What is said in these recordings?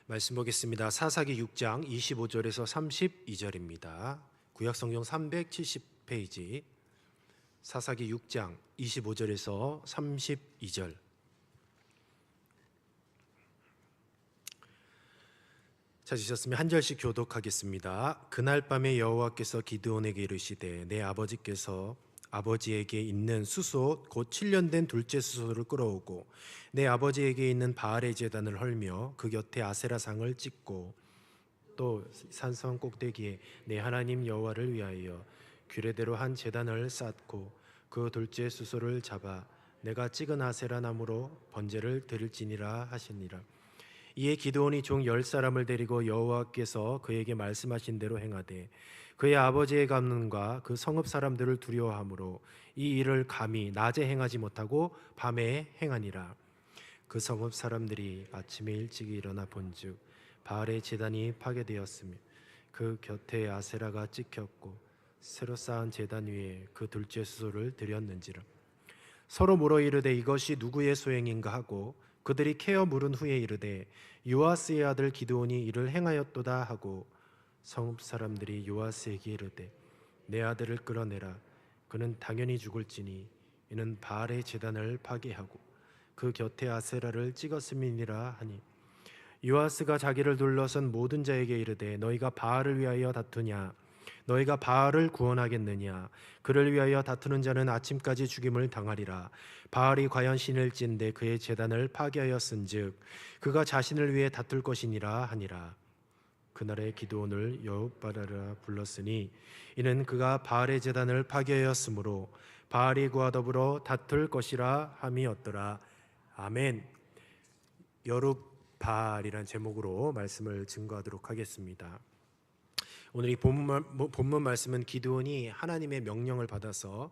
말씀 보겠습니다. 사사기 6장 25절에서 32절입니다. 구약성경 370페이지 사사기 6장 25절에서 32절. 찾으셨으면 한 절씩 교독하겠습니다. 그날 밤에 여호와께서 기드온에게 이르시되 내 아버지께서 아버지에게 있는 수소 곧 7년 된 둘째 수소를 끌어오고 내 아버지에게 있는 바알의 제단을 헐며 그 곁에 아세라상을 찍고 또 산성 꼭대기에 내 하나님 여호와를 위하여 규례대로 한 제단을 쌓고 그 둘째 수소를 잡아 내가 찍은 아세라 나무로 번제를 드릴지니라 하시니라. 이에 기드온이 종 10사람을 데리고 여호와께서 그에게 말씀하신 대로 행하되 그의 아버지의 감론과 그 성읍 사람들을 두려워하므로 이 일을 감히 낮에 행하지 못하고 밤에 행하니라. 그 성읍 사람들이 아침에 일찍 일어나 본즉 바알의 제단이 파괴되었으며 그 곁에 아세라가 찍혔고 새로 쌓은 제단 위에 그 둘째 수소를 드렸는지라. 서로 물어 이르되 이것이 누구의 소행인가 하고 그들이 캐어 물은 후에 이르되 요아스의 아들 기드온이 이를 행하였도다 하고 성읍 사람들이 요아스에게 이르되 내 아들을 끌어내라. 그는 당연히 죽을지니 이는 바알의 제단을 파괴하고 그 곁에 아세라를 찍었음이니라 하니 요아스가 자기를 둘러선 모든 자에게 이르되 너희가 바알을 위하여 다투냐? 너희가 바알을 구원하겠느냐? 그를 위하여 다투는 자는 아침까지 죽임을 당하리라. 바알이 과연 신일진데 그의 제단을 파괴하였은즉 그가 자신을 위해 다툴 것이니라 하니라. 그날에 기드온을 여룹바알이라 불렀으니 이는 그가 바알의 제단을 파괴하였으므로 바알이 그와 더불어 다툴 것이라 함이었더라. 아멘. 여룹바알이란 제목으로 말씀을 증거하도록 하겠습니다. 오늘 이 본문 말씀은 기드온이 하나님의 명령을 받아서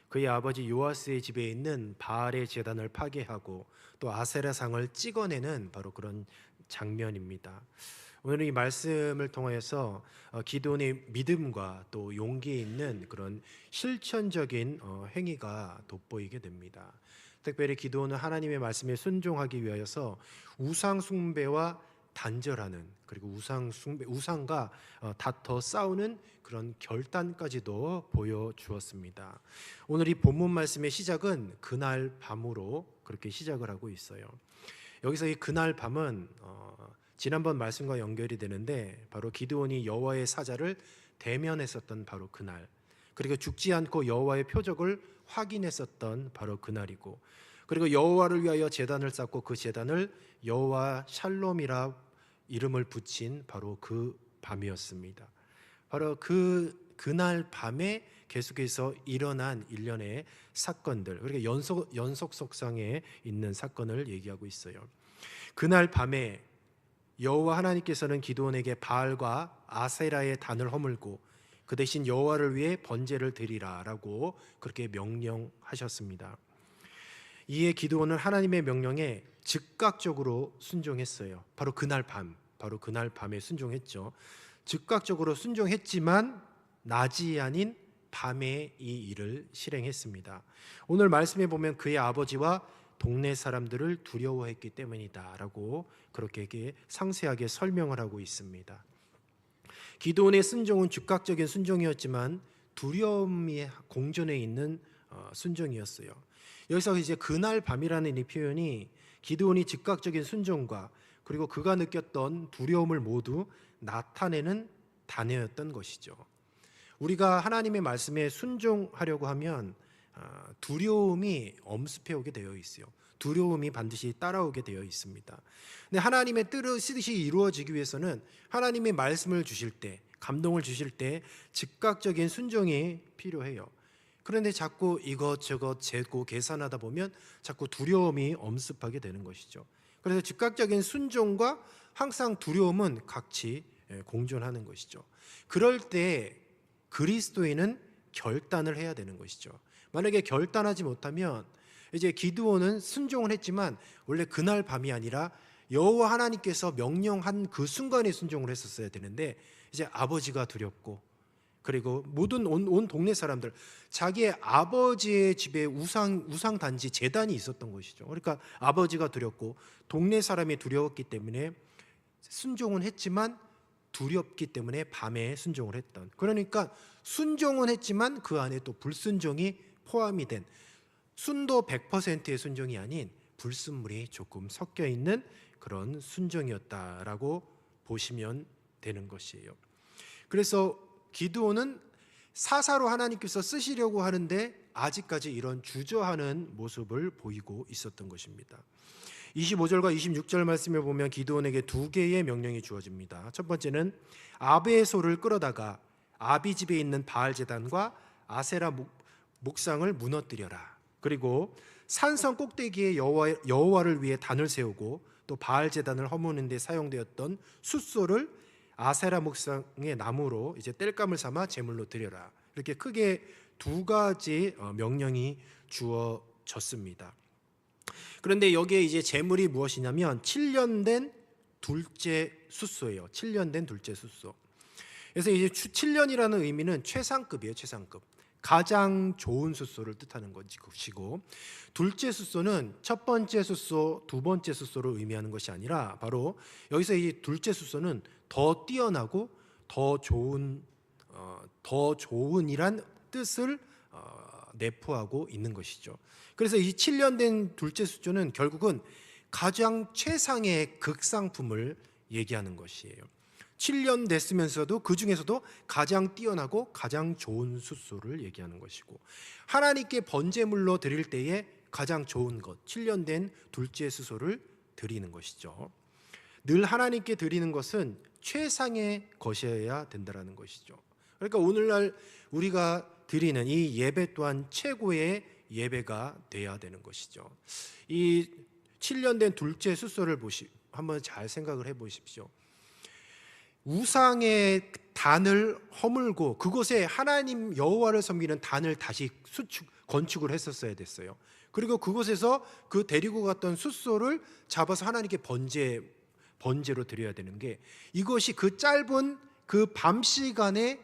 그의 아버지 요아스의 집에 있는 바알의 제단을 파괴하고 또 아세라상을 찍어내는 바로 그런 장면입니다. 오늘 이 말씀을 통하여서 기드온의 믿음과 또 용기에 있는 그런 실천적인 행위가 돋보이게 됩니다. 특별히 기드온은 하나님의 말씀에 순종하기 위하여서 우상 숭배와 단절하는, 그리고 우상과 다퉈 싸우는 그런 결단까지도 보여주었습니다. 오늘 이 본문 말씀의 시작은 그날 밤으로 그렇게 시작을 하고 있어요. 여기서 이 그날 밤은 지난번 말씀과 연결이 되는데 바로 기드온이 여호와의 사자를 대면했었던 바로 그날, 그리고 죽지 않고 여호와의 표적을 확인했었던 바로 그날이고, 그리고 여호와를 위하여 제단을 쌓고 그 제단을 여호와 샬롬이라 이름을 붙인 바로 그 밤이었습니다. 바로 그날 밤에 계속해서 일어난 일련의 사건들, 그러니까 연속 속성에 있는 사건을 얘기하고 있어요. 그날 밤에 여호와 하나님께서는 기드온에게 바알과 아세라의 단을 허물고 그 대신 여호와를 위해 번제를 드리라라고 그렇게 명령하셨습니다. 이에 기드온은 하나님의 명령에 즉각적으로 순종했어요. 바로 그날 밤에 순종했죠. 즉각적으로 순종했지만 낮이 아닌 밤에 이 일을 실행했습니다. 오늘 말씀에 보면 그의 아버지와 동네 사람들을 두려워했기 때문이다라고 그렇게 상세하게 설명을 하고 있습니다. 기드온의 순종은 즉각적인 순종이었지만 두려움이 공존해 있는 순종이었어요. 여기서 이제 그날 밤이라는 이 표현이 기드온이 즉각적인 순종과 그리고 그가 느꼈던 두려움을 모두 나타내는 단어였던 것이죠. 우리가 하나님의 말씀에 순종하려고 하면 두려움이 엄습해 오게 되어 있어요. 두려움이 반드시 따라오게 되어 있습니다. 근데 하나님의 뜻이 이루어지기 위해서는 하나님의 말씀을 주실 때, 감동을 주실 때 즉각적인 순종이 필요해요. 그런데 자꾸 이것저것 재고 계산하다 보면 자꾸 두려움이 엄습하게 되는 것이죠. 그래서 즉각적인 순종과 항상 두려움은 같이 공존하는 것이죠. 그럴 때 그리스도인은 결단을 해야 되는 것이죠. 만약에 결단하지 못하면 이제 기드온은 순종을 했지만 원래 그날 밤이 아니라 여호와 하나님께서 명령한 그 순간에 순종을 했었어야 되는데 이제 아버지가 두렵고 그리고 모든 온 동네 사람들, 자기의 아버지의 집에 우상 단지 제단이 있었던 것이죠. 그러니까 아버지가 두렵고 동네 사람이 두려웠기 때문에 순종은 했지만 두렵기 때문에 밤에 순종을 했던, 그러니까 순종은 했지만 그 안에 또 불순종이 포함이 된, 순도 100%의 순종이 아닌 불순물이 조금 섞여 있는 그런 순종이었다라고 보시면 되는 것이에요. 그래서 기드온은 사사로 하나님께서 쓰시려고 하는데 아직까지 이런 주저하는 모습을 보이고 있었던 것입니다. 25절과 26절 말씀을 보면 기드온에게 두 개의 명령이 주어집니다. 첫 번째는 아베의 소를 끌어다가 아비 집에 있는 바알 제단과 아세라 목상을 무너뜨려라. 그리고 산성 꼭대기에 여호와를 위해 단을 세우고 또 바알 제단을 허무는 데 사용되었던 숫소를 아세라 목상의 나무로 이제 땔감을 삼아 제물로 드려라. 이렇게 크게 두 가지 명령이 주어졌습니다. 그런데 여기에 이제 제물이 무엇이냐면 7년 된 둘째 숫소예요. 7년 된 둘째 숫소. 그래서 이제 7년이라는 의미는 최상급이에요. 최상급. 가장 좋은 숫소를 뜻하는 것이고, 둘째 숫소는 첫 번째 숫소, 두 번째 숫소를 의미하는 것이 아니라 바로 여기서 이 둘째 숫소는 더 뛰어나고 더 좋은이란 뜻을 내포하고 있는 것이죠. 그래서 이 7년 된 둘째 숫소는 결국은 가장 최상의 극상품을 얘기하는 것이에요. 7년 됐으면서도 그 중에서도 가장 뛰어나고 가장 좋은 숫소를 얘기하는 것이고, 하나님께 번제물로 드릴 때에 가장 좋은 것, 7년 된 둘째 숫소를 드리는 것이죠. 늘 하나님께 드리는 것은 최상의 것이어야 된다는 것이죠. 그러니까 오늘날 우리가 드리는 이 예배 또한 최고의 예배가 돼야 되는 것이죠. 이 7년 된 둘째 숫소를 한번 잘 생각을 해보십시오. 우상의 단을 허물고 그곳에 하나님 여호와를 섬기는 단을 다시 건축을 했었어야 됐어요. 그리고 그곳에서 그 데리고 갔던 숫소를 잡아서 하나님께 번제로 드려야 되는 게, 이것이 그 짧은 그 밤 시간에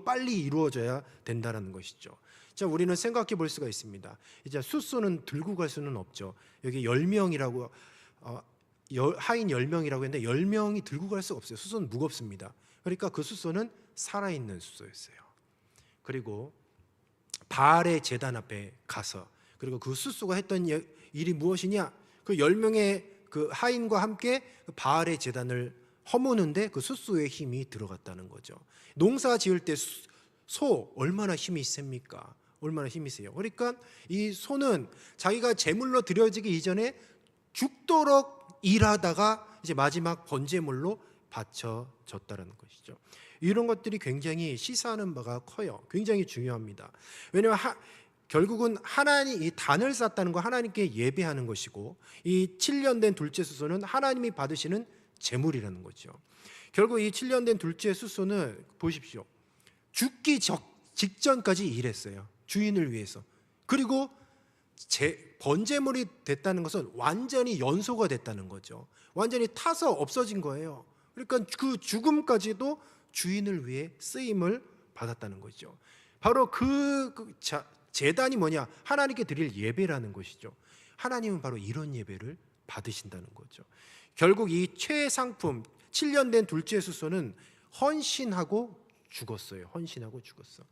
빨리 이루어져야 된다는 것이죠. 자, 우리는 생각해 볼 수가 있습니다. 이제 숫소는 들고 갈 수는 없죠. 여기 10명이라고 하인 10명이라고 했는데 10명이 들고 갈 수 없어요. 숫소는 무겁습니다. 그러니까 그 숫소는 살아있는 숫소였어요. 그리고 바알의 제단 앞에 가서, 그리고 그 숫소가 했던 일이 무엇이냐? 그 10명의 그 하인과 함께 바알의 제단을 허무는데 그 숫소의 힘이 들어갔다는 거죠. 농사 지을 때 소 얼마나 힘이 셉니까? 얼마나 힘이 세요. 그러니까 이 소는 자기가 제물로 드려지기 이전에 죽도록 일하다가 이제 마지막 번제물로 바쳐졌다는 것이죠. 이런 것들이 굉장히 시사하는 바가 커요. 굉장히 중요합니다. 왜냐하면 결국은 이 단을 쌓았다는 거 하나님께 예배하는 것이고, 이 7년 된 둘째 숫소는 하나님이 받으시는 제물이라는 거죠. 결국 이 7년 된 둘째 숫소는 보십시오. 죽기 직전까지 일했어요. 주인을 위해서. 그리고 번제물이 됐다는 것은 완전히 연소가 됐다는 거죠. 완전히 타서 없어진 거예요. 그러니까 그 죽음까지도 주인을 위해 쓰임을 받았다는 거죠. 바로 제단이 뭐냐? 하나님께 드릴 예배라는 것이죠. 하나님은 바로 이런 예배를 받으신다는 거죠. 결국 이 최상품 7년 된 둘째 숫소는 헌신하고 죽었어요. 헌신하고 죽었어.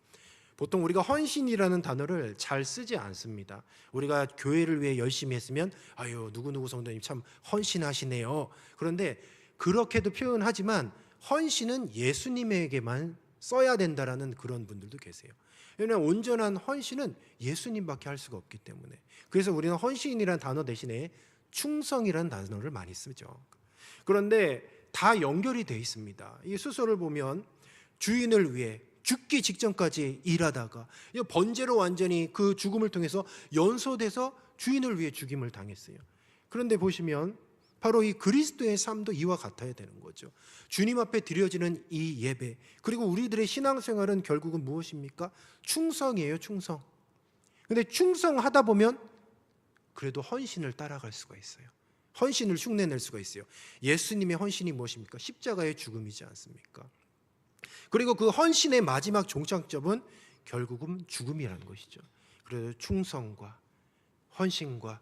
보통 우리가 헌신이라는 단어를 잘 쓰지 않습니다. 우리가 교회를 위해 열심히 했으면 아유 누구누구 성도님 참 헌신하시네요. 그런데 그렇게도 표현하지만 헌신은 예수님에게만 써야 된다라는 그런 분들도 계세요. 왜냐하면 온전한 헌신은 예수님밖에 할 수가 없기 때문에. 그래서 우리는 헌신이라는 단어 대신에 충성이라는 단어를 많이 쓰죠. 그런데 다 연결이 돼 있습니다. 이 수소를 보면 주인을 위해 죽기 직전까지 일하다가 번제로 완전히 그 죽음을 통해서 연소돼서 주인을 위해 죽임을 당했어요. 그런데 보시면 바로 이 그리스도의 삶도 이와 같아야 되는 거죠. 주님 앞에 드려지는 이 예배, 그리고 우리들의 신앙생활은 결국은 무엇입니까? 충성이에요. 충성. 근데 충성하다 보면 그래도 헌신을 따라갈 수가 있어요. 헌신을 흉내낼 수가 있어요. 예수님의 헌신이 무엇입니까? 십자가의 죽음이지 않습니까? 그리고 그 헌신의 마지막 종착점은 결국은 죽음이라는 것이죠. 그래서 충성과 헌신과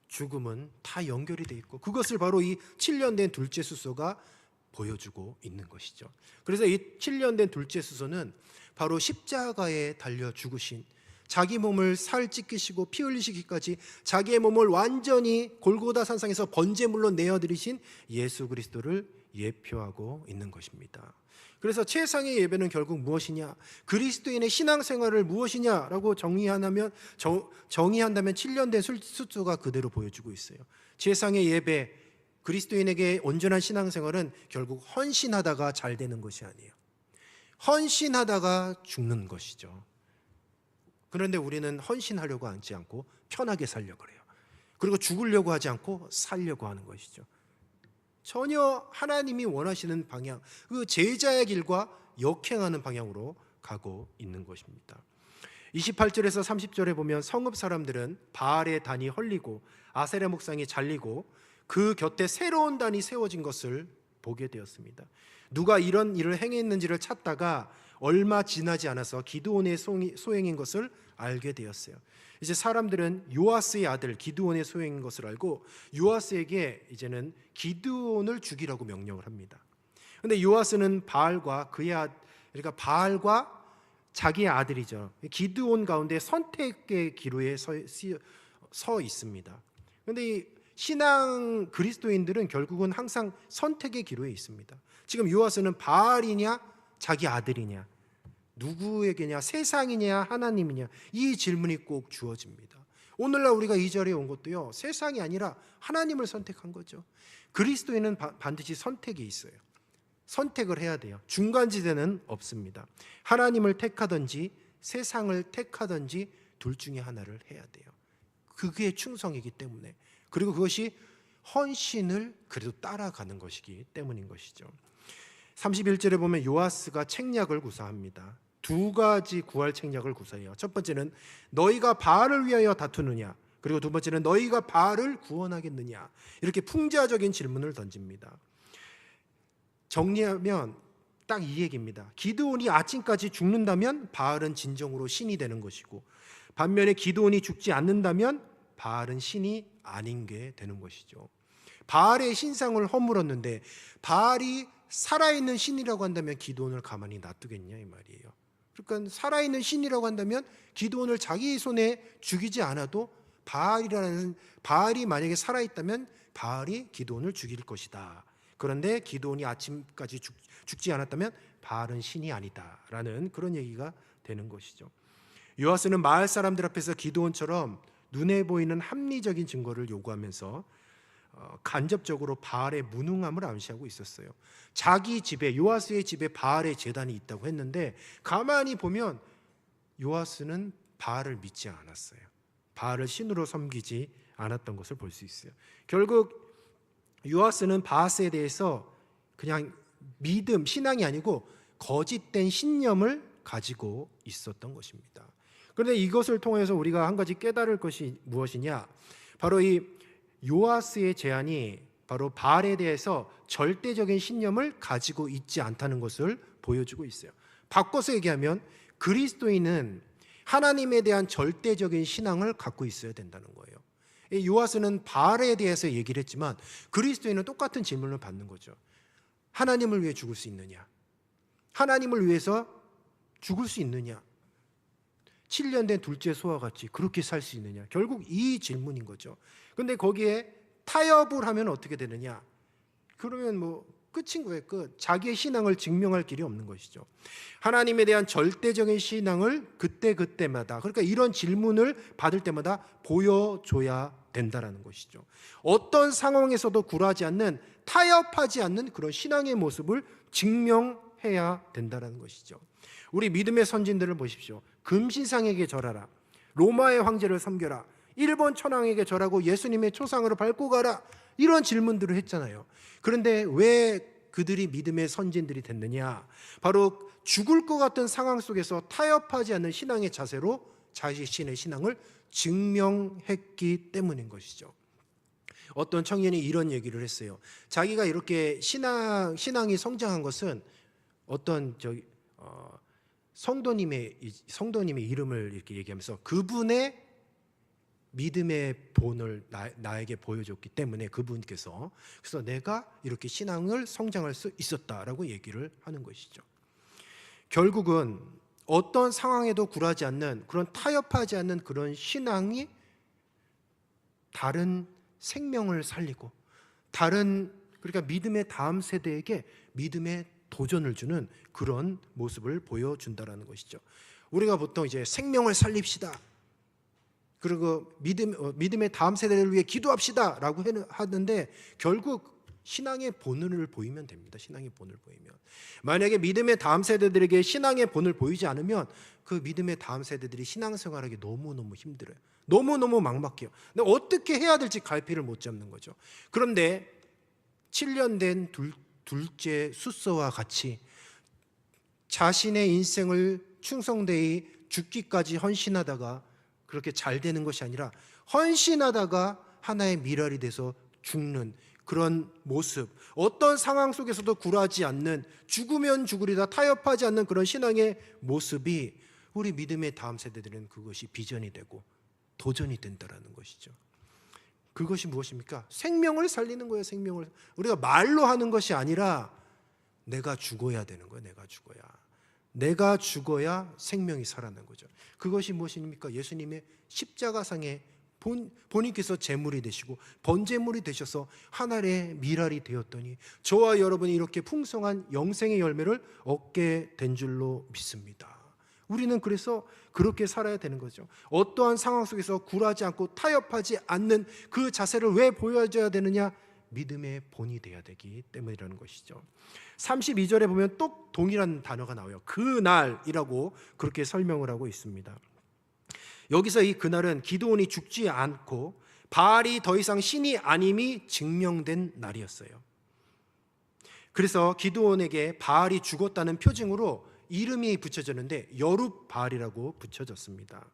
죽음은 다 연결이 돼 있고, 그것을 바로 이 7년 된 둘째 숫소가 보여주고 있는 것이죠. 그래서 이 7년 된 둘째 수소는 바로 십자가에 달려 죽으신, 자기 몸을 살 찢기시고 피 흘리시기까지 자기의 몸을 완전히 골고다 산상에서 번제물로 내어드리신 예수 그리스도를 예표하고 있는 것입니다. 그래서 최상의 예배는 결국 무엇이냐? 그리스도인의 신앙생활을 무엇이냐라고 정의한다면 7년 된 수수가 그대로 보여주고 있어요. 최상의 예배, 그리스도인에게 온전한 신앙생활은 결국 헌신하다가 잘 되는 것이 아니에요. 헌신하다가 죽는 것이죠. 그런데 우리는 헌신하려고 하지 않고 편하게 살려고 그래요. 그리고 죽으려고 하지 않고 살려고 하는 것이죠. 전혀 하나님이 원하시는 방향, 그 제자의 길과 역행하는 방향으로 가고 있는 것입니다. 28절에서 30절에 보면 성읍 사람들은 바알의 단이 헐리고 아세라 목상이 잘리고 그 곁에 새로운 단이 세워진 것을 보게 되었습니다. 누가 이런 일을 행했는지를 찾다가 얼마 지나지 않아서 기드온의 소행인 것을 알게 되었어요. 이제 사람들은 요아스의 아들 기드온의 소행인 것을 알고 요아스에게 이제는 기드온을 죽이라고 명령을 합니다. 그런데 요아스는 바알과 그러니까 바알과 자기의 아들이죠, 기드온 가운데 선택의 기로에 서 있습니다. 그런데 이 신앙 그리스도인들은 결국은 항상 선택의 기로에 있습니다. 지금 요아스는 바알이냐 자기 아들이냐, 누구에게냐, 세상이냐 하나님이냐, 이 질문이 꼭 주어집니다. 오늘날 우리가 이 자리에 온 것도요, 세상이 아니라 하나님을 선택한 거죠. 그리스도인은 반드시 선택이 있어요. 선택을 해야 돼요. 중간지대는 없습니다. 하나님을 택하든지 세상을 택하든지 둘 중에 하나를 해야 돼요. 그게 충성이기 때문에, 그리고 그것이 헌신을 그래도 따라가는 것이기 때문인 것이죠. 31절에 보면 요아스가 책략을 구사합니다. 두 가지 구할 책략을 구사해요. 첫 번째는 너희가 바알을 위하여 다투느냐, 그리고 두 번째는 너희가 바알을 구원하겠느냐, 이렇게 풍자적인 질문을 던집니다. 정리하면 딱 이 얘기입니다. 기드온이 아침까지 죽는다면 바알은 진정으로 신이 되는 것이고, 반면에 기드온이 죽지 않는다면 바알은 신이 아닌 게 되는 것이죠. 바알의 신상을 허물었는데 바알이 살아있는 신이라고 한다면 기드온을 가만히 놔두겠냐 이 말이에요. 그러니까 살아있는 신이라고 한다면 기드온을 자기 손에 죽이지 않아도 바알이 만약에 살아있다면 바알이 기드온을 죽일 것이다. 그런데 기드온이 아침까지 죽지 않았다면 바알은 신이 아니다라는 그런 얘기가 되는 것이죠. 요아스는 마을 사람들 앞에서 기드온처럼 눈에 보이는 합리적인 증거를 요구하면서 간접적으로 바알의 무능함을 암시하고 있었어요. 자기 집에, 요아스의 집에 바알의 제단이 있다고 했는데 가만히 보면 요아스는 바알을 믿지 않았어요. 바알을 신으로 섬기지 않았던 것을 볼 수 있어요. 결국 요아스는 바알에 대해서 그냥 믿음, 신앙이 아니고 거짓된 신념을 가지고 있었던 것입니다. 그런데 이것을 통해서 우리가 한 가지 깨달을 것이 무엇이냐, 바로 이 요아스의 제안이 바로 바알에 대해서 절대적인 신념을 가지고 있지 않다는 것을 보여주고 있어요. 바꿔서 얘기하면 그리스도인은 하나님에 대한 절대적인 신앙을 갖고 있어야 된다는 거예요. 요아스는 바알에 대해서 얘기를 했지만 그리스도인은 똑같은 질문을 받는 거죠. 하나님을 위해 죽을 수 있느냐? 하나님을 위해서 죽을 수 있느냐? 7년 된 둘째 소와 같이 그렇게 살 수 있느냐? 결국 이 질문인 거죠. 그런데 거기에 타협을 하면 어떻게 되느냐? 그러면 뭐 끝인 거예요. 끝. 자기의 신앙을 증명할 길이 없는 것이죠. 하나님에 대한 절대적인 신앙을 그때마다, 그러니까 이런 질문을 받을 때마다 보여줘야 된다라는 것이죠. 어떤 상황에서도 굴하지 않는, 타협하지 않는 그런 신앙의 모습을 증명해야 된다라는 것이죠. 우리 믿음의 선진들을 보십시오. 금신상에게 절하라, 로마의 황제를 섬겨라, 일본 천황에게 절하고 예수님의 초상으로 밟고 가라, 이런 질문들을 했잖아요. 그런데 왜 그들이 믿음의 선진들이 됐느냐? 바로 죽을 것 같은 상황 속에서 타협하지 않는 신앙의 자세로 자신의 신앙을 증명했기 때문인 것이죠. 어떤 청년이 이런 얘기를 했어요. 자기가 이렇게 신앙이 성장한 것은 어떤 성도님의 이름을 이렇게 얘기하면서 그분의 믿음의 본을 나에게 보여줬기 때문에 그분께서, 그래서 내가 이렇게 신앙을 성장할 수 있었다라고 얘기를 하는 것이죠. 결국은 어떤 상황에도 굴하지 않는, 그런 타협하지 않는 그런 신앙이 다른 생명을 살리고, 그러니까 믿음의 다음 세대에게 믿음의 도전을 주는 그런 모습을 보여준다라는 것이죠. 우리가 보통 이제 생명을 살립시다, 그리고 믿음의 다음 세대를 위해 기도합시다라고 하는데, 결국 신앙의 본을 보이면 됩니다. 신앙의 본을 보이면, 만약에 믿음의 다음 세대들에게 신앙의 본을 보이지 않으면 그 믿음의 다음 세대들이 신앙생활하기 너무너무 힘들어요. 너무너무 막막해요. 근데 어떻게 해야 될지 갈피를 못 잡는 거죠. 그런데 7년 된 둘째 숫서와 같이 자신의 인생을 충성되이 죽기까지 헌신하다가 그렇게 잘 되는 것이 아니라, 헌신하다가 하나의 미랄이 돼서 죽는 그런 모습, 어떤 상황 속에서도 굴하지 않는, 죽으면 죽으리다 타협하지 않는 그런 신앙의 모습이 우리 믿음의 다음 세대들은 그것이 비전이 되고 도전이 된다라는 것이죠. 그것이 무엇입니까? 생명을 살리는 거예요. 생명을 우리가 말로 하는 것이 아니라 내가 죽어야 되는 거예요. 내가 죽어야 생명이 살아나는 거죠. 그것이 무엇입니까? 예수님의 십자가상에 본인께서 제물이 되시고 번제물이 되셔서 하늘의 미랄이 되었더니 저와 여러분이 이렇게 풍성한 영생의 열매를 얻게 된 줄로 믿습니다. 우리는 그래서 그렇게 살아야 되는 거죠. 어떠한 상황 속에서 굴하지 않고 타협하지 않는 그 자세를 왜 보여줘야 되느냐? 믿음의 본이 되어야 되기 때문이라는 것이죠. 32절에 보면 또 동일한 단어가 나와요. 그날이라고 그렇게 설명을 하고 있습니다. 여기서 이 그날은 기드온이 죽지 않고 바알이 더 이상 신이 아님이 증명된 날이었어요. 그래서 기드온에게 바알이 죽었다는 표징으로 이름이 붙여졌는데 여룹바알이라고 붙여졌습니다.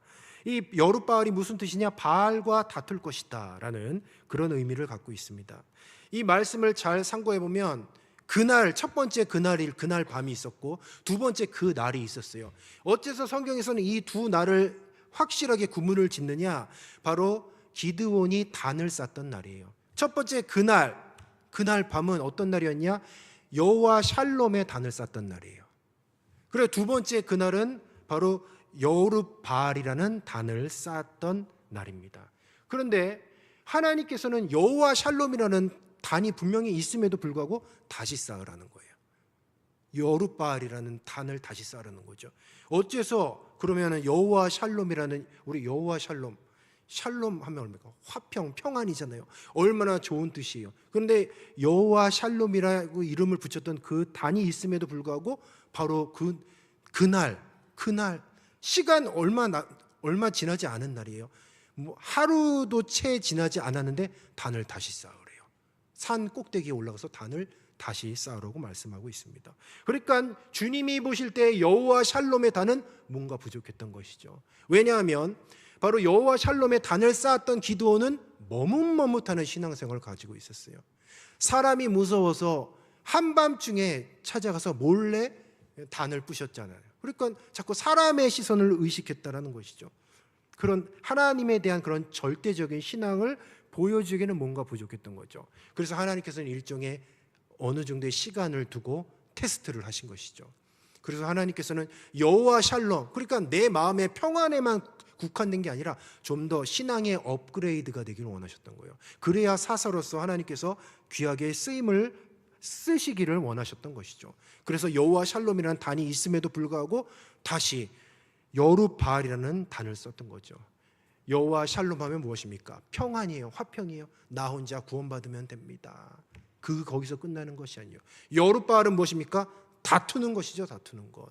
이 여룹바알이 무슨 뜻이냐? 바알과 다툴 것이다 라는 그런 의미를 갖고 있습니다. 이 말씀을 잘 상고해 보면 그날, 첫 번째 그날 밤이 있었고 두 번째 그 날이 있었어요. 어째서 성경에서는 이 두 날을 확실하게 구분을 짓느냐? 바로 기드온이 단을 쌓던 날이에요. 첫 번째 그날 밤은 어떤 날이었냐? 여호와 샬롬의 단을 쌓던 날이에요. 그리고 두 번째 그날은 바로 여룹바알이라는 단을 쌓았던 날입니다. 그런데 하나님께서는 여호와 샬롬이라는 단이 분명히 있음에도 불구하고 다시 쌓으라는 거예요. 여룹바알이라는 단을 다시 쌓으라는 거죠. 어째서 그러면은 여호와 샬롬이라는, 우리 여호와 샬롬 하면 얼마입니까? 화평, 평안이잖아요. 얼마나 좋은 뜻이에요. 그런데 여호와 샬롬이라고 이름을 붙였던 그 단이 있음에도 불구하고 바로 그날 시간 얼마 지나지 않은 날이에요. 하루도 채 지나지 않았는데 단을 다시 쌓으래요. 산 꼭대기에 올라가서 단을 다시 쌓으라고 말씀하고 있습니다. 그러니까 주님이 보실 때 여호와 샬롬의 단은 뭔가 부족했던 것이죠. 왜냐하면 바로 여호와 샬롬의 단을 쌓았던 기드온은 머뭇머뭇하는 신앙생활을 가지고 있었어요. 사람이 무서워서 한밤중에 찾아가서 몰래 단을 부셨잖아요. 그러니까 자꾸 사람의 시선을 의식했다라는 것이죠. 그런 하나님에 대한 그런 절대적인 신앙을 보여주기에는 뭔가 부족했던 거죠. 그래서 하나님께서는 일종의 어느 정도의 시간을 두고 테스트를 하신 것이죠. 그래서 하나님께서는 여호와 샬롬, 그러니까 내 마음의 평안에만 국한된 게 아니라 좀 더 신앙의 업그레이드가 되기를 원하셨던 거예요. 그래야 사사로서 하나님께서 귀하게 쓰시기를 원하셨던 것이죠. 그래서 여호와 샬롬이라는 단이 있음에도 불구하고 다시 여룹바알이라는 단을 썼던 거죠. 여호와 샬롬 하면 무엇입니까? 평안이에요. 화평이에요. 나 혼자 구원받으면 됩니다. 거기서 끝나는 것이 아니에요. 여룹바알은 무엇입니까? 다투는 것이죠. 다투는 것.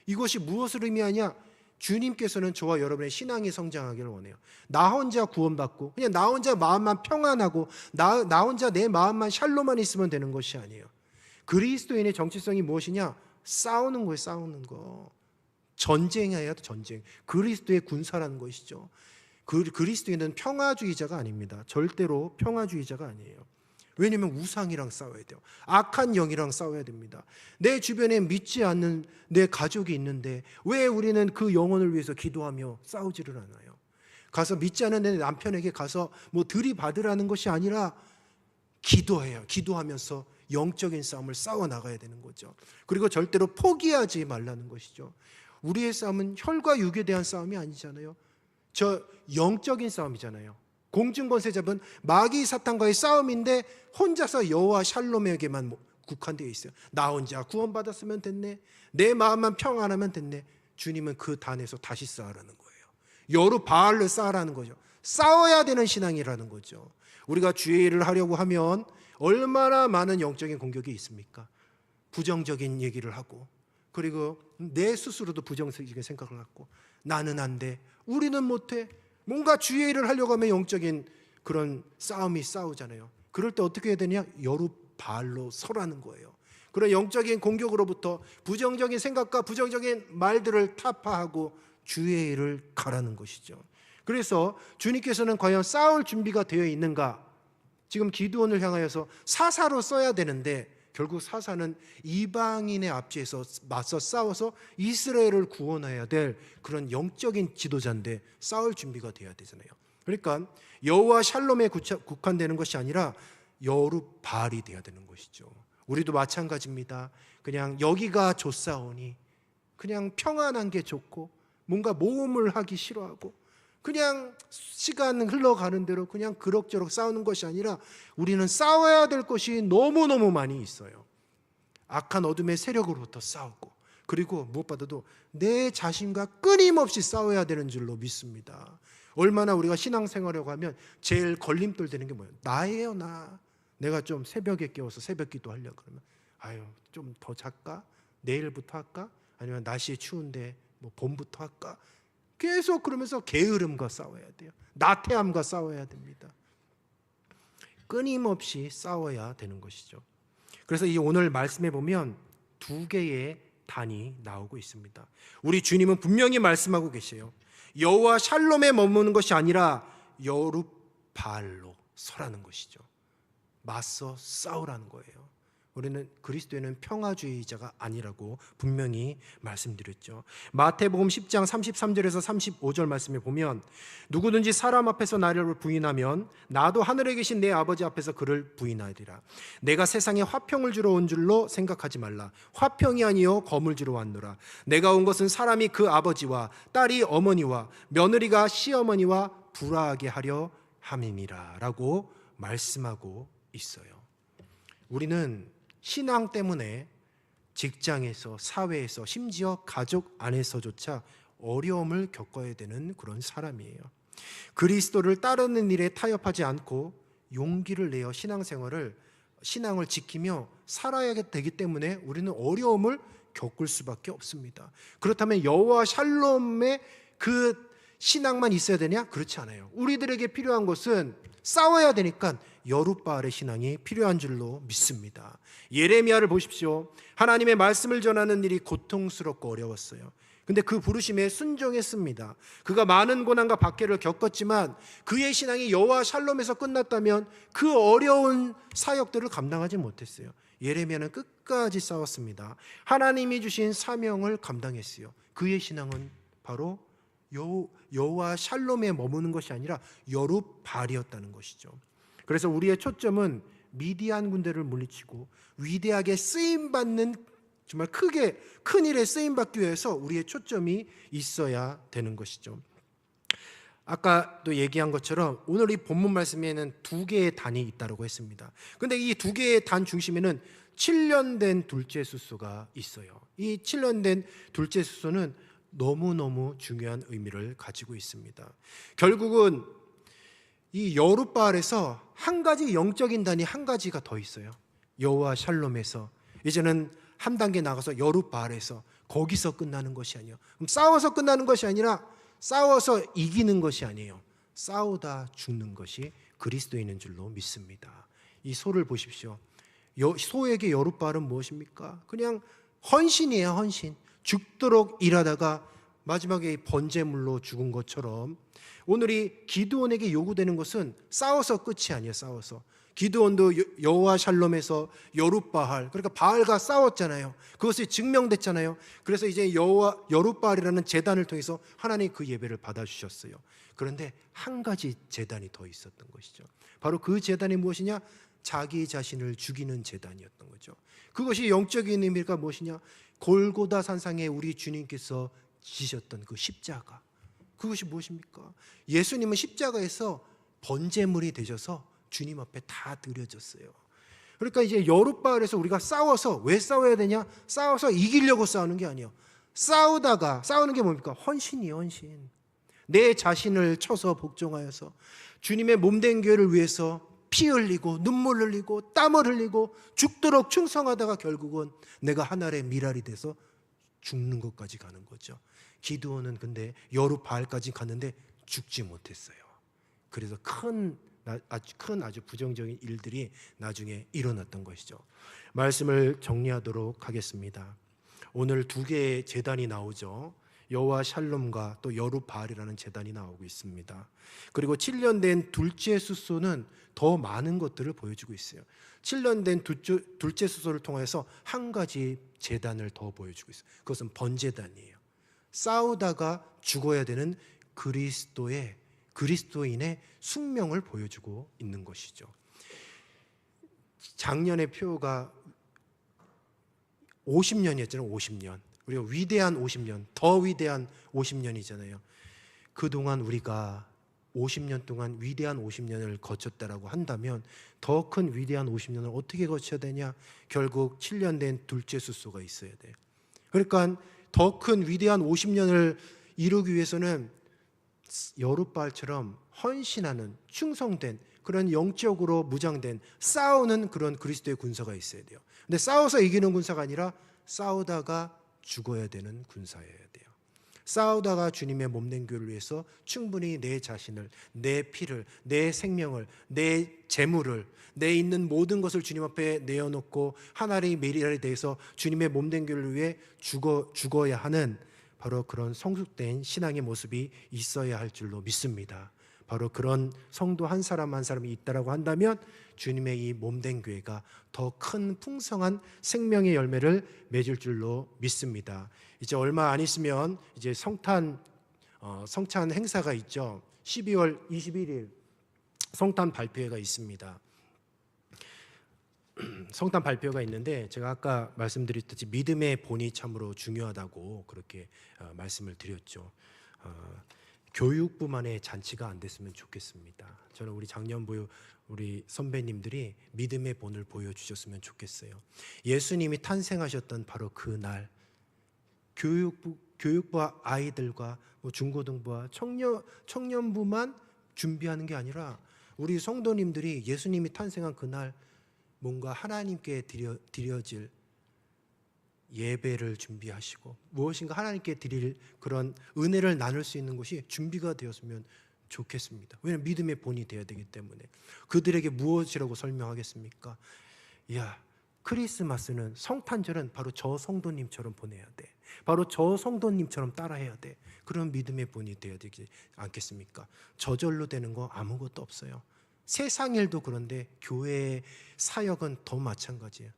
이것이 무엇을 의미하냐? 주님께서는 저와 여러분의 신앙이 성장하기를 원해요. 나 혼자 구원받고 그냥 나 혼자 마음만 평안하고 나 혼자 내 마음만 샬롬만 있으면 되는 것이 아니에요. 그리스도인의 정체성이 무엇이냐? 싸우는 거예요. 싸우는 거. 전쟁이에요. 전쟁. 그리스도의 군사라는 것이죠. 그리스도인은 평화주의자가 아닙니다. 절대로 평화주의자가 아니에요. 왜냐하면 우상이랑 싸워야 돼요. 악한 영이랑 싸워야 됩니다. 내 주변에 믿지 않는 내 가족이 있는데 왜 우리는 그 영혼을 위해서 기도하며 싸우지를 않아요? 가서 믿지 않는 내 남편에게 가서 뭐 들이받으라는 것이 아니라 기도해요. 기도하면서 영적인 싸움을 싸워 나가야 되는 거죠. 그리고 절대로 포기하지 말라는 것이죠. 우리의 싸움은 혈과 육에 대한 싸움이 아니잖아요. 저 영적인 싸움이잖아요. 공중권세 잡은 마귀 사탄과의 싸움인데 혼자서 여호와 샬롬에게만 국한되어 있어요. 나 혼자 구원받았으면 됐네. 내 마음만 평안하면 됐네. 주님은 그 단에서 다시 싸우라는 거예요. 여루바알로 싸우라는 거죠. 싸워야 되는 신앙이라는 거죠. 우리가 주의 일을 하려고 하면 얼마나 많은 영적인 공격이 있습니까? 부정적인 얘기를 하고, 그리고 내 스스로도 부정적인 생각을 갖고, 나는 안 돼, 우리는 못해. 뭔가 주의 일을 하려고 하면 영적인 그런 싸우잖아요. 그럴 때 어떻게 해야 되냐? 여루바알로 서라는 거예요. 그런 영적인 공격으로부터 부정적인 생각과 부정적인 말들을 타파하고 주의 일을 가라는 것이죠. 그래서 주님께서는 과연 싸울 준비가 되어 있는가? 지금 기드온을 향하여서 사사로 써야 되는데 결국 사사는 이방인의 앞지에서 맞서 싸워서 이스라엘을 구원해야 될 그런 영적인 지도자인데 싸울 준비가 되어야 되잖아요. 그러니까 여호와 샬롬에 국한되는 것이 아니라 여루바알이 되어야 되는 것이죠. 우리도 마찬가지입니다. 그냥 여기가 좋사오니, 그냥 평안한 게 좋고 뭔가 모험을 하기 싫어하고 그냥 시간 흘러가는 대로 그냥 그럭저럭 싸우는 것이 아니라 우리는 싸워야 될 것이 너무너무 많이 있어요. 악한 어둠의 세력으로부터 싸우고, 그리고 무엇보다도 내 자신과 끊임없이 싸워야 되는 줄로 믿습니다. 얼마나 우리가 신앙생활하려고 하면 제일 걸림돌 되는 게 뭐예요? 나예요, 나. 내가 좀 새벽에 깨워서 새벽 기도하려고 그러면 좀 더 잘까? 내일부터 할까? 아니면 날씨 추운데 뭐 봄부터 할까? 계속 그러면서 게으름과 싸워야 돼요. 나태함과 싸워야 됩니다. 끊임없이 싸워야 되는 것이죠. 그래서 이 오늘 말씀에 보면 두 개의 단이 나오고 있습니다. 우리 주님은 분명히 말씀하고 계세요. 여호와 샬롬에 머무는 것이 아니라 여루바알로 서라는 것이죠. 맞서 싸우라는 거예요. 우리는 그리스도에는 평화주의자가 아니라고 분명히 말씀드렸죠. 마태복음 10장 33절에서 35절 말씀에 보면 누구든지 사람 앞에서 나를 부인하면 나도 하늘에 계신 내 아버지 앞에서 그를 부인하리라. 내가 세상에 화평을 주러 온 줄로 생각하지 말라. 화평이 아니요 검을 주러 왔노라. 내가 온 것은 사람이 그 아버지와 딸이 어머니와 며느리가 시어머니와 불화하게 하려 함이니라 라고 말씀하고 있어요. 우리는 신앙 때문에 직장에서, 사회에서, 심지어 가족 안에서조차 어려움을 겪어야 되는 그런 사람이에요. 그리스도를 따르는 일에 타협하지 않고 용기를 내어 신앙을 지키며 살아야 되기 때문에 우리는 어려움을 겪을 수밖에 없습니다. 그렇다면 여호와 샬롬의 그 신앙만 있어야 되냐? 그렇지 않아요. 우리들에게 필요한 것은 싸워야 되니까 여루바알의 신앙이 필요한 줄로 믿습니다. 예레미야를 보십시오. 하나님의 말씀을 전하는 일이 고통스럽고 어려웠어요. 근데 그 부르심에 순종했습니다. 그가 많은 고난과 박해를 겪었지만 그의 신앙이 여호와 샬롬에서 끝났다면 그 어려운 사역들을 감당하지 못했어요. 예레미야는 끝까지 싸웠습니다. 하나님이 주신 사명을 감당했어요. 그의 신앙은 바로 여호와 샬롬에 머무는 것이 아니라 여루바알이었다는 것이죠. 그래서 우리의 초점은 미디안 군대를 물리치고 위대하게 쓰임받는, 정말 큰 일에 쓰임받기 위해서 우리의 초점이 있어야 되는 것이죠. 아까도 얘기한 것처럼 오늘 이 본문 말씀에는 두 개의 단이 있다고 했습니다. 그런데 이 두 개의 단 중심에는 7년 된 둘째 수소가 있어요. 이 7년 된 둘째 수소는 너무너무 중요한 의미를 가지고 있습니다. 결국은 이 여루바알에서 한 가지 영적인 단이 한 가지가 더 있어요. 여호와 샬롬에서 이제는 한 단계 나가서 여루바알에서 거기서 끝나는 것이 아니에요. 그럼 싸워서 끝나는 것이 아니라 싸워서 이기는 것이 아니에요. 싸우다 죽는 것이 그리스도인인 줄로 믿습니다. 이 소를 보십시오. 소에게 여루바알은 무엇입니까? 그냥 헌신이에요. 헌신. 죽도록 일하다가 마지막에 번제물로 죽은 것처럼 오늘 이 기드온에게 요구되는 것은 싸워서 끝이 아니에요. 싸워서 기드온도 여호와 샬롬에서 여룻바알, 그러니까 바알과 싸웠잖아요. 그것이 증명됐잖아요. 그래서 이제 여룻바알이라는 제단을 통해서 하나님 그 예배를 받아주셨어요. 그런데 한 가지 제단이 더 있었던 것이죠. 바로 그 제단이 무엇이냐? 자기 자신을 죽이는 제단이었던 거죠. 그것이 영적인 의미가 무엇이냐? 골고다 산상에 우리 주님께서 지셨던 그 십자가, 그것이 무엇입니까? 예수님은 십자가에서 번제물이 되셔서 주님 앞에 다 드려졌어요. 그러니까 이제 여룻바알에서 우리가 싸워서, 왜 싸워야 되냐? 싸워서 이기려고 싸우는 게 아니에요. 싸우는 게 뭡니까? 헌신이에요, 헌신. 내 자신을 쳐서 복종하여서 주님의 몸된 교회를 위해서 피 흘리고 눈물 흘리고 땀을 흘리고 죽도록 충성하다가 결국은 내가 하늘의 미랄이 돼서 죽는 것까지 가는 거죠. 기드온은 근데 여룻바알까지 갔는데 죽지 못했어요. 그래서 아주 부정적인 일들이 나중에 일어났던 것이죠. 말씀을 정리하도록 하겠습니다. 오늘 두 개의 제단이 나오죠. 여호와 샬롬과 또 여룻바알이라는 제단이 나오고 있습니다. 그리고 7년 된 둘째 숫소는 더 많은 것들을 보여주고 있어요. 7년 된 둘째 숫소를 통해서 한 가지 제단을 더 보여주고 있어요. 그것은 번제단이에요. 싸우다가 죽어야 되는 그리스도인의 숙명을 보여주고 있는 것이죠. 작년의 표가 50년이었잖아요. 50년. 우리가 위대한 50년, 더 위대한 50년이잖아요. 그동안 우리가 50년 동안 위대한 50년을 거쳤다라고 한다면 더 큰 위대한 50년을 어떻게 거쳐야 되냐? 결국 7년 된 둘째 숫소가 있어야 돼요. 그러니까 더 큰 위대한 50년을 이루기 위해서는 여룻바알처럼 헌신하는, 충성된, 그런 영적으로 무장된, 싸우는 그런 그리스도의 군사가 있어야 돼요. 근데 싸워서 이기는 군사가 아니라 싸우다가 죽어야 되는 군사여야 돼요. 싸우다가 주님의 몸된 교회를 위해서 충분히 내 자신을, 내 피를, 내 생명을, 내 재물을, 내 있는 모든 것을 주님 앞에 내어놓고 하나님의 메리알에 대해서 주님의 몸된 교회를 위해 죽어야 하는 바로 그런 성숙된 신앙의 모습이 있어야 할 줄로 믿습니다. 바로 그런 성도 한 사람 한 사람이 있다라고 한다면 주님의 이 몸된 교회가 더 큰 풍성한 생명의 열매를 맺을 줄로 믿습니다. 이제 얼마 안 있으면 이제 성찬 행사가 있죠. 12월 21일 성탄 발표회가 있습니다. 성탄 발표가 있는데 제가 아까 말씀드렸듯이 믿음의 본이 참으로 중요하다고 그렇게 말씀을 드렸죠. 교육부만의 잔치가 안 됐으면 좋겠습니다. 저는 우리 작년부 우리 선배님들이 믿음의 본을 보여주셨으면 좋겠어요. 예수님이 탄생하셨던 바로 그 날 교육부와 아이들과 중고등부와 청년부만 준비하는 게 아니라 우리 성도님들이 예수님이 탄생한 그날 뭔가 하나님께 드려질 예배를 준비하시고 무엇인가 하나님께 드릴 그런 은혜를 나눌 수 있는 것이 준비가 되었으면 좋겠습니다. 왜냐하면 믿음의 본이 되어야 되기 때문에. 그들에게 무엇이라고 설명하겠습니까? 크리스마스는, 성탄절은 바로 저 성도님처럼 보내야 돼. 바로 저 성도님처럼 따라해야 돼. 그런 믿음의 본이 되어야 되지 않겠습니까? 저절로 되는 거 아무것도 없어요. 세상 일도 그런데 교회의 사역은 더 마찬가지예요.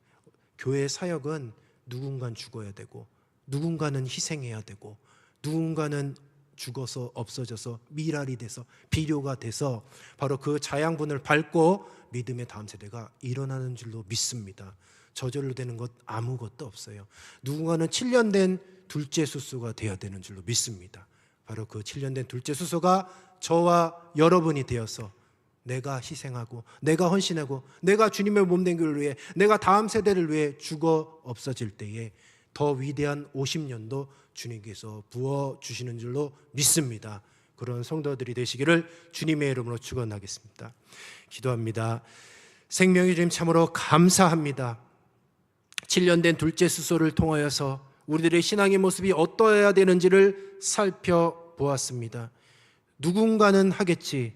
교회의 사역은 누군가는 죽어야 되고 누군가는 희생해야 되고 누군가는 죽어서 없어져서 미랄이 돼서 비료가 돼서 바로 그 자양분을 밟고 믿음의 다음 세대가 일어나는 줄로 믿습니다. 저절로 되는 것 아무것도 없어요. 누군가는 7년 된 둘째 숫소가 되어야 되는 줄로 믿습니다. 바로 그 7년 된 둘째 숫소가 저와 여러분이 되어서 내가 희생하고 내가 헌신하고 내가 주님의 몸된 교회를 위해 내가 다음 세대를 위해 죽어 없어질 때에 더 위대한 50년도 주님께서 부어주시는 줄로 믿습니다. 그런 성도들이 되시기를 주님의 이름으로 축원하겠습니다. 기도합니다. 생명의 주님 참으로 감사합니다. 7년 된 둘째 숫소를 통하여서 우리들의 신앙의 모습이 어떠해야 되는지를 살펴보았습니다. 누군가는 하겠지,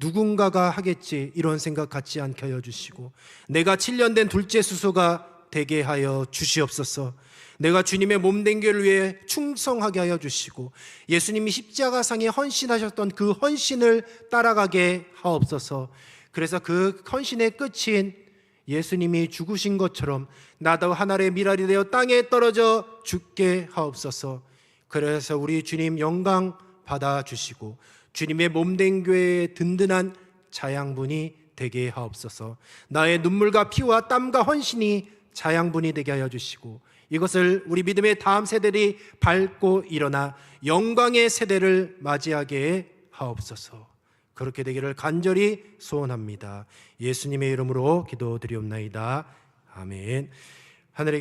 누군가가 하겠지, 이런 생각 갖지 않게 하여 주시고 내가 7년 된 둘째 숫소가 되게 하여 주시옵소서. 내가 주님의 몸된 교회를 위해 충성하게 하여 주시고 예수님이 십자가상에 헌신하셨던 그 헌신을 따라가게 하옵소서. 그래서 그 헌신의 끝인 예수님이 죽으신 것처럼 나도 하늘의 미랄이 되어 땅에 떨어져 죽게 하옵소서. 그래서 우리 주님 영광 받아주시고 주님의 몸된 교회의 든든한 자양분이 되게 하옵소서. 나의 눈물과 피와 땀과 헌신이 자양분이 되게 하여 주시고 이것을 우리 믿음의 다음 세대들이 밟고 일어나 영광의 세대를 맞이하게 하옵소서. 그렇게 되기를 간절히 소원합니다. 예수님의 이름으로 기도드리옵나이다. 아멘.